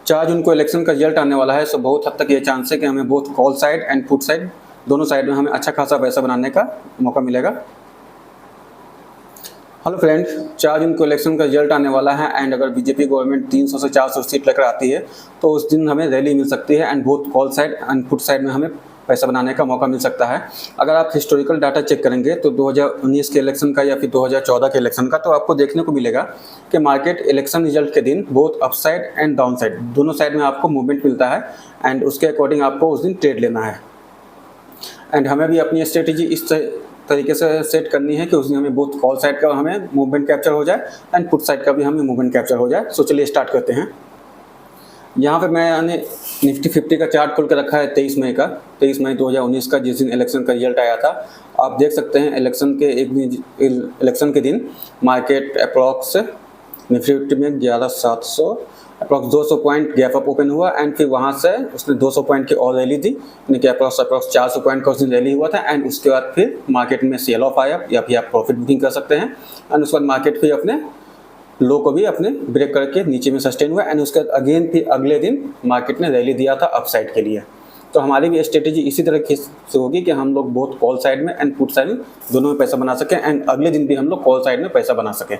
4 जून को इलेक्शन का रिजल्ट आने वाला है, सो बहुत हद तक ये चांस है कि हमें both call side and put side दोनों साइड में हमें अच्छा खासा पैसा बनाने का मौका मिलेगा। हेलो फ्रेंड्स, 4 जून को इलेक्शन का रिजल्ट आने वाला है एंड अगर बीजेपी गवर्नमेंट 300 से 400 सीट लेकर आती है तो उस दिन हमें रैली मिल सकती है and both call side and put side में हमें पैसा बनाने का मौका मिल सकता है। अगर आप हिस्टोरिकल डाटा चेक करेंगे तो 2019 के इलेक्शन का या फिर 2014 के इलेक्शन का, तो आपको देखने को मिलेगा कि मार्केट इलेक्शन रिजल्ट के दिन both up side and down side दोनों साइड में आपको मूवमेंट मिलता है एंड उसके अकॉर्डिंग आपको उस दिन ट्रेड लेना है। एंड हमें भी अपनी स्ट्रेटेजी इस तरीके से सेट करनी है कि उस दिन हमें बोथ कॉल साइड का हमें मूवमेंट कैप्चर हो जाए एंड पुट साइड का भी हमें मूवमेंट कैप्चर हो जाए। सो चलिए स्टार्ट करते हैं। यहाँ पे मैंने निफ्टी 50 का चार्ट खोल कर रखा है 23 मई का, 23 मई 2019 का, जिस दिन इलेक्शन का रिजल्ट आया था। आप देख सकते हैं इलेक्शन के दिन मार्केट अप्रॉक्स निफ्टी 50 में 11,700 approx 200 point gap up open हुआ एंड फिर वहाँ से उसने 200 पॉइंट की और रैली दी, यानी कि अप्रॉक्स 400 पॉइंट का उस दिन रैली हुआ था एंड उसके बाद फिर मार्केट में सेल ऑफ आया या फिर आप प्रॉफिट बुकिंग कर सकते हैं एंड उसके बाद मार्केट फिर अपने लो को भी अपने ब्रेक करके नीचे में सस्टेन हुआ एंड उसके बाद अगेन फिर अगले दिन मार्केट ने रैली दिया था अपसाइड के लिए। तो हमारी भी स्ट्रेटेजी इसी तरह से होगी कि हम लोग बोथ कॉल साइड में एंड पुट साइड में दोनों में पैसा बना सकें एंड अगले दिन भी हम लोग कॉल साइड में पैसा बना सकें।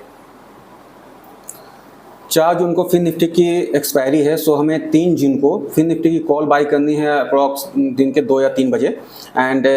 4 जून को फिर निफ्टी की एक्सपायरी है, सो हमें 3 जून को फिर निफ्टी की कॉल बाई करनी है अप्रॉक्स दिन के 2 या 3 बजे एंड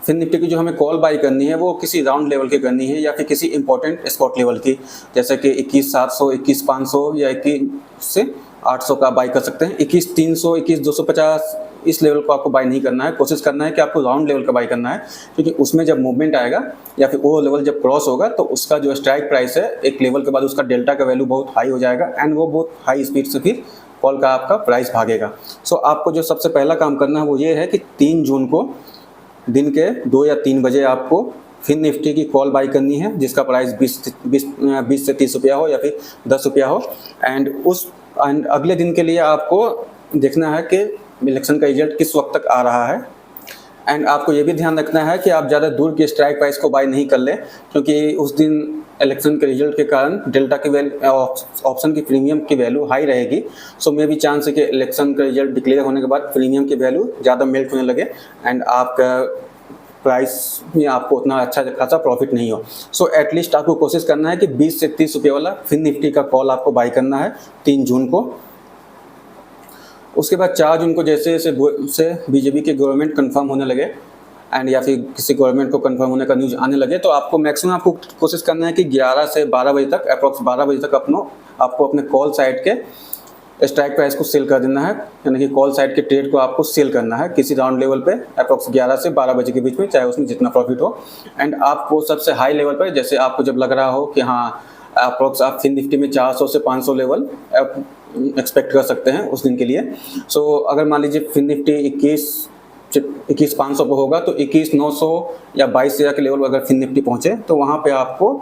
फिर निफ्टी की जो हमें कॉल बाई करनी है वो किसी राउंड लेवल की करनी है या फिर किसी इंपॉर्टेंट स्पॉट लेवल की, जैसे कि 21,700, 21,500 या 21 से 800 का बाई कर सकते हैं। 21,300, 21,250 इस लेवल को आपको बाई नहीं करना है, कोशिश करना है कि आपको राउंड लेवल का बाई करना है, क्योंकि उसमें जब मूवमेंट आएगा या फिर वो लेवल जब क्रॉस होगा तो उसका जो स्ट्राइक प्राइस है एक लेवल के बाद उसका डेल्टा का वैल्यू बहुत हाई हो जाएगा एंड वो बहुत हाई स्पीड से फिर कॉल का आपका प्राइस भागेगा। सो आपको जो सबसे पहला काम करना है वो ये है कि 3 जून को दिन के 2 या 3 बजे आपको फिर निफ्टी की कॉल बाई करनी है जिसका प्राइस 20 से 30 रुपया हो या फिर 10 रुपया हो एंड अगले दिन के लिए आपको देखना है कि इलेक्शन का रिजल्ट किस वक्त तक आ रहा है एंड आपको ये भी ध्यान रखना है कि आप ज़्यादा दूर के स्ट्राइक प्राइस को बाई नहीं कर लें, क्योंकि उस दिन इलेक्शन के रिजल्ट के कारण डेल्टा की ऑप्शन की प्रीमियम की वैल्यू हाई रहेगी। सो मे भी चांस है कि इलेक्शन का रिजल्ट डिक्लेयर होने के बाद प्रीमियम की वैल्यू ज़्यादा मेल्ट होने लगे एंड आपका प्राइस में आपको उतना अच्छा खासा प्रॉफिट नहीं हो। सो एटलीस्ट आपको कोशिश करना है कि 20 से 30 रुपये वाला फिर निफ्टी का कॉल आपको बाई करना है 3 जून को। उसके बाद 4 जून को जैसे से बीजेपी के गवर्नमेंट कंफर्म होने लगे एंड या फिर किसी गवर्नमेंट को कंफर्म होने का न्यूज़ आने लगे तो आपको मैक्सिमम आपको कोशिश करना है कि 11 से 12 बजे तक अप्रॉक्स 12 बजे तक आपको अपने कॉल साइड के स्ट्राइक प्राइस को सेल कर देना है, यानी कि कॉल साइड के ट्रेड को आपको सेल करना है किसी राउंड लेवल पे अप्रॉक्स 11 से 12 बजे के बीच में, चाहे उसमें जितना प्रॉफिट हो एंड आपको सबसे हाई लेवल पर जैसे आपको जब लग रहा हो कि हाँ अप्रॉक्स आप फिर निफ्टी में 400 से 500 लेवल एक्सपेक्ट कर सकते हैं उस दिन के लिए। सो अगर मान लीजिए फिर निफ्टी 21,500 पर होगा तो 21,900 या 22,000 के लेवल अगर फिर निफ्टी पहुंचे तो वहां पे आपको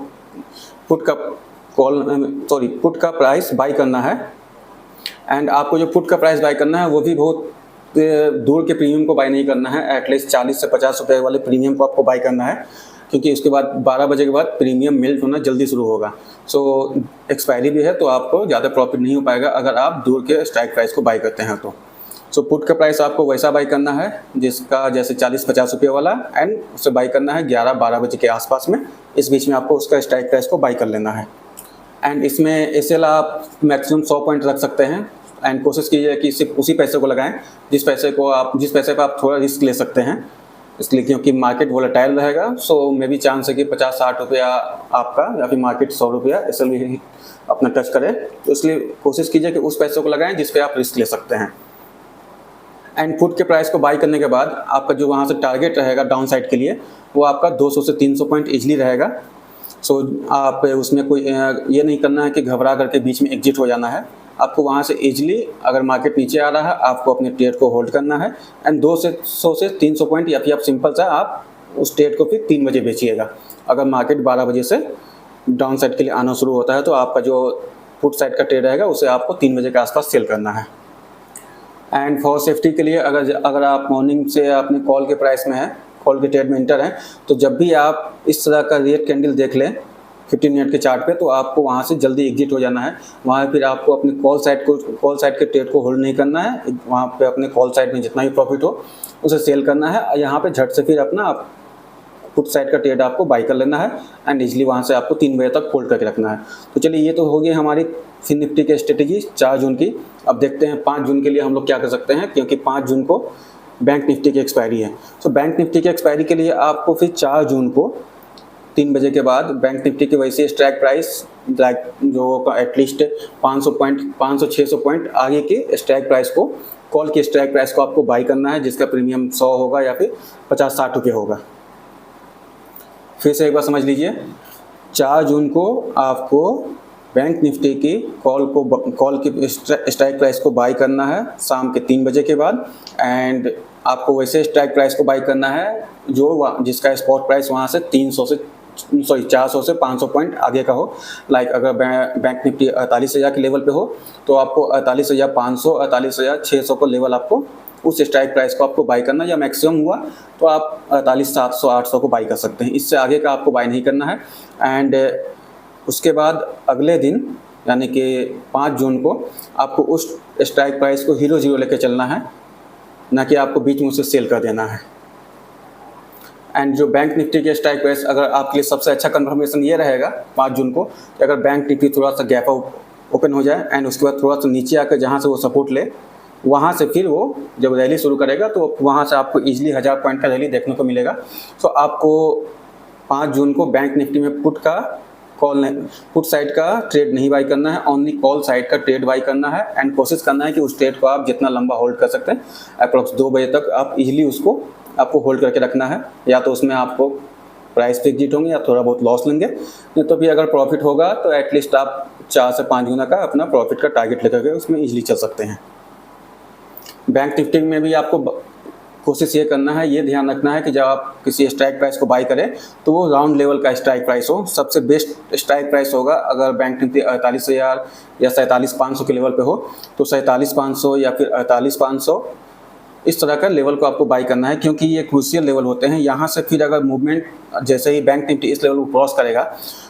पुट का प्राइस बाई करना है एंड आपको जो पुट का प्राइस बाई करना है वो भी बहुत दूर के प्रीमियम को बाई नहीं करना है, एटलीस्ट 40 से 50 रुपये वाले प्रीमियम को आपको बाई करना है, क्योंकि उसके बाद 12 बजे के बाद प्रीमियम मेल्ट होना जल्दी शुरू होगा। सो एक्सपायरी भी है तो आपको ज़्यादा प्रॉफिट नहीं हो पाएगा अगर आप दूर के स्ट्राइक प्राइस को बाई करते हैं तो। सो पुट का प्राइस आपको वैसा बाई करना है जिसका जैसे 40-50 रुपये वाला एंड उसे बाई करना है 11-12 बजे के आसपास में, इस बीच में आपको उसका स्ट्राइक प्राइस को बाई कर लेना है एंड इसमें एसएल आप मैक्सिमम 100 पॉइंट रख सकते हैं एंड कोशिश कीजिए कि सिर्फ उसी पैसे को लगाएं जिस पैसे पर आप थोड़ा रिस्क ले सकते हैं, इसलिए क्योंकि मार्केट वोलेटाइल रहेगा। सो मे भी चांस है कि 50-60 रुपया आपका या फिर मार्केट 100 रुपया ऐसे भी अपना टच करे, तो इसलिए कोशिश कीजिए कि उस पैसे को लगाएं जिस पे आप रिस्क ले सकते हैं। एंड पुट के प्राइस को बाई करने के बाद आपका जो वहाँ से टारगेट रहेगा डाउन साइड के लिए वो आपका 200 से 300 पॉइंट इजली रहेगा। सो आप उसमें कोई ये नहीं करना है कि घबरा करके बीच में एग्जिट हो जाना है, आपको वहाँ से इजली अगर मार्केट नीचे आ रहा है आपको अपने ट्रेड को होल्ड करना है एंड 200 से 300 पॉइंट या फिर आप सिंपल सा आप उस ट्रेड को फिर 3 बजे बेचिएगा। अगर मार्केट 12 बजे से डाउन साइड के लिए आना शुरू होता है तो आपका जो पुट साइड का ट्रेड रहेगा उसे आपको 3 बजे के आसपास सेल करना है। एंड फॉर सेफ्टी के लिए अगर आप मॉर्निंग से अपने कॉल के प्राइस में है, कॉल के ट्रेड में इंटर हैं, तो जब भी आप इस तरह का रेड कैंडल देख लें 15 मिनट के चार्ट पे, तो आपको वहाँ से जल्दी एग्जिट हो जाना है। वहाँ फिर आपको अपने कॉल साइड के ट्रेड को होल्ड नहीं करना है, वहाँ पे अपने कॉल साइड में जितना भी प्रॉफिट हो उसे सेल करना है। यहाँ पे झट से फिर अपना पुट साइड का ट्रेड आपको बाई कर लेना है एंड इजीली वहाँ से आपको 3 बजे तक होल्ड करके रखना है। तो चलिए, ये तो हो गई हमारी फिन निफ्टी की स्ट्रेटेजी 4 जून की। अब देखते हैं 5 जून के लिए हम लोग क्या कर सकते हैं, क्योंकि 5 जून को बैंक निफ्टी की एक्सपायरी है। तो बैंक निफ्टी की एक्सपायरी के लिए आपको फिर 4 जून को 3 बजे के बाद बैंक निफ्टी की वैसे स्ट्राइक प्राइस लाइक जो एटलीस्ट 500-600 पॉइंट आगे के स्ट्राइक प्राइस को, कॉल की स्ट्राइक प्राइस को आपको बाई करना है, जिसका प्रीमियम 100 होगा या फिर 50-60 रुपये होगा। फिर से एक बार समझ लीजिए, 4 जून को आपको बैंक निफ्टी की कॉल की स्ट्राइक प्राइस को बाई करना है शाम के 3 बजे के बाद, एंड आपको वैसे स्ट्राइक प्राइस को बाई करना है जिसका स्पॉट प्राइस वहाँ से 400 से 500 पॉइंट आगे का हो। लाइक अगर बैंक निफ्टी 48,000 के लेवल पे हो तो आपको 48,500, 48,600 को लेवल आपको उस स्ट्राइक प्राइस को आपको बाई करना, या मैक्सिमम हुआ तो आप 48,700, 800 को बाई कर सकते हैं। इससे आगे का आपको बाई नहीं करना है। एंड उसके बाद अगले दिन यानी कि 5 जून को आपको उस स्ट्राइक प्राइस को 0 लेके चलना है, ना कि आपको बीच में उसे सेल कर देना है। एंड जो बैंक निफ्टी के स्ट्राइक प्राइस, अगर आपके लिए सबसे अच्छा कन्फर्मेशन ये रहेगा 5 जून को कि अगर बैंक निफ्टी थोड़ा सा गैप ओपन हो जाए एंड उसके बाद थोड़ा सा नीचे आकर जहाँ से वो सपोर्ट ले, वहाँ से फिर वो जब रैली शुरू करेगा तो वहाँ से आपको इजीली 1000 पॉइंट का रैली देखने को मिलेगा। तो आपको 5 जून को बैंक निफ्टी में पुट साइड का ट्रेड नहीं बाई करना है, ओनली कॉल साइड का ट्रेड बाई करना है। एंड कोशिश करना है कि उस ट्रेड को आप जितना लंबा होल्ड कर सकते हैं, अप्रॉक्स 2 बजे तक आप इजीली उसको आपको होल्ड करके रखना है। या तो उसमें आपको प्राइस पे एग्जिट होंगे या थोड़ा बहुत लॉस लेंगे, नहीं तो भी अगर प्रॉफिट होगा तो एटलीस्ट आप 4 से 5 गुना का अपना प्रॉफिट का टारगेट लेकर के उसमें इजीली चल सकते हैं। बैंक निफ्टी में भी आपको कोशिश ये करना है, ये ध्यान रखना है कि जब आप किसी स्ट्राइक प्राइस को बाई करें तो वो राउंड लेवल का स्ट्राइक प्राइस हो। सबसे बेस्ट स्ट्राइक प्राइस होगा अगर बैंक निफ्टी 48,000 या 47,500 के लेवल पे हो तो 47,500 या फिर 48,500 इस तरह का लेवल को आपको बाई करना है, क्योंकि ये क्रूशियल लेवल होते हैं। यहाँ से फिर अगर मूवमेंट जैसे ही बैंक निफ्टी इस लेवल को क्रॉस करेगा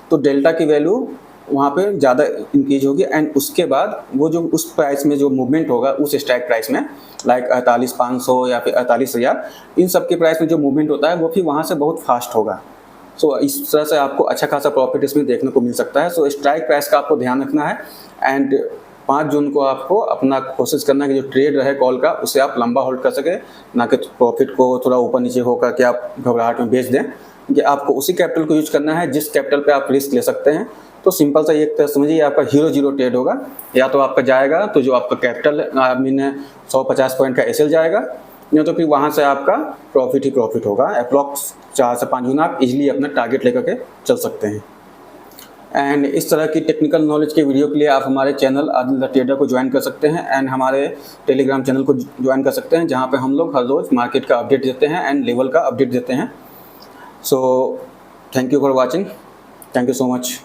तो डेल्टा की वैल्यू वहाँ पे ज़्यादा इंक्रीज होगी, एंड उसके बाद वो जो उस प्राइस में जो मूवमेंट होगा उस स्ट्राइक प्राइस में लाइक 48,500 या फिर 48,000, इन सब के प्राइस में जो मूवमेंट होता है वो फिर वहाँ से बहुत फास्ट होगा। सो इस तरह से आपको अच्छा खासा प्रॉफिट इसमें देखने को मिल सकता है। सो स्ट्राइक प्राइस का आपको ध्यान रखना है। एंड 5 जून को आपको अपना कोशिश करना है कि जो ट्रेड रहे कॉल का उसे आप लंबा होल्ड कर सके, ना कि प्रॉफिट को थोड़ा ऊपर नीचे होकर के आप घबराहट में बेच दें। कि आपको उसी कैपिटल को यूज करना है जिस कैपिटल पे आप रिस्क ले सकते हैं। तो सिंपल सा एक तरह समझिए आपका 0 ट्रेड होगा, या तो आपका जाएगा तो जो आपका कैपिटल 150 पॉइंट का एसएल जाएगा, नहीं तो फिर वहाँ से आपका प्रॉफिट ही प्रॉफिट होगा। अप्रॉक्स 4 से 5 गुना आप इजीली अपना टारगेट लेकर के चल सकते हैं। एंड इस तरह की टेक्निकल नॉलेज के वीडियो के लिए आप हमारे चैनल आदिल द ट्रेडर को ज्वाइन कर सकते हैं, एंड हमारे टेलीग्राम चैनल को ज्वाइन कर सकते हैं, जहाँ पे हम लोग हर रोज़ मार्केट का अपडेट देते हैं एंड लेवल का अपडेट देते हैं। So thank you for watching, thank you so much.